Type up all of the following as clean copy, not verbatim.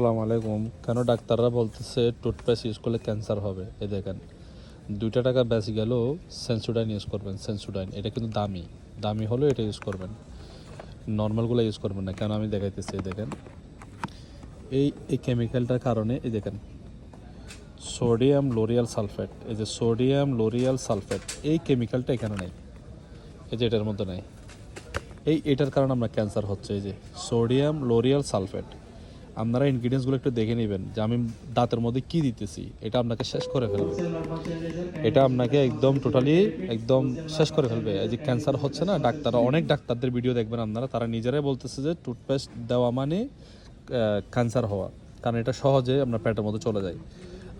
আসসালামু আলাইকুম। কেন ডাক্তাররা বলতেছে টুথপেস্ট ইউজ করলে ক্যান্সার হবে? এই দেখেন, 2 টাকা বেশি গেলেও সেন্সোডাইন ইউজ করবেন। সেন্সোডাইন এটা কিন্তু দামি, দামি হলেও এটা ইউজ করবেন, নর্মালগুলো ইউজ করবেন না। কেন আমি দেখাইতেছি। এই দেখেন, এই এই কেমিক্যালটার কারণে এই দেখেন সোডিয়াম লোরিয়াল সালফেট, এই যে সোডিয়াম লোরিয়াল সালফেট, এই কেমিক্যালটা এখানে নেই, এই যে এটার মধ্যে নেই। এটার কারণে আমরা ক্যান্সার হচ্ছে। এই যে সোডিয়াম লোরিয়াল সালফেট, আপনারা ইনগ্রিডিয়েন্টসগুলো একটু দেখে নেবেন যে আমি দাঁতের মধ্যে কি দিতেছি। এটা আপনাকে শেষ করে ফেলবে, এটা আপনাকে একদম টোটালি একদম শেষ করে ফেলবে। এই যে ক্যান্সার হচ্ছে না, ডাক্তাররা অনেক ডাক্তারদের ভিডিও দেখবেন আপনারা, তারা নিজেরাই বলতেছে যে টুথপেস্ট দেওয়া মানে ক্যান্সার হওয়া, কারণ এটা সহজে আপনার পেটের মধ্যে চলে যায়।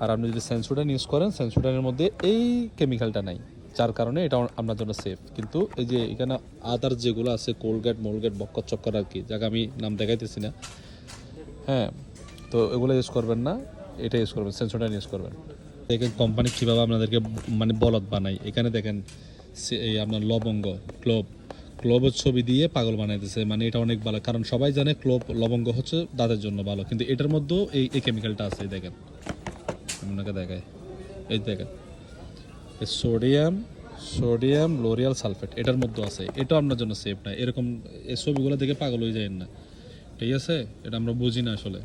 আর আপনি যদি সেন্সোডাইন ইউজ করেন, সেন্সোডাইনের মধ্যে এই কেমিক্যালটা নাই, যার কারণে এটা আপনার জন্য সেফ। কিন্তু এই যে এখানে আদার যেগুলো আছে, কোলগেট মোলগেট বক্কর চক্কর আর কি, যাকে আমি নাম দেখাইতেছি না, হ্যাঁ, তো এগুলো ইউজ করবেন না, এটা ইউজ করবেন, সেন্সোডাইন ইউজ করবেন। দেখেন কোম্পানি কীভাবে আপনাদেরকে মানে বলদ বানায়। এখানে দেখেন এই আপনার লবঙ্গ, ক্লোবের ছবি দিয়ে পাগল বানাইতেছে। মানে এটা অনেক ভালো, কারণ সবাই জানে লবঙ্গ হচ্ছে দাঁতের জন্য ভালো, কিন্তু এটার মধ্যেও এই কেমিক্যালটা আছে। দেখেন, আপনাকে দেখায়, এই দেখেন সোডিয়াম লোরিয়াল সালফেট এটার মধ্যে আছে। এটাও আপনার জন্য সেফ না। এরকম এই ছবিগুলো দেখে পাগল হয়ে যায় না, ঠিক আছে? এটা আমরা বুঝি না আসলে।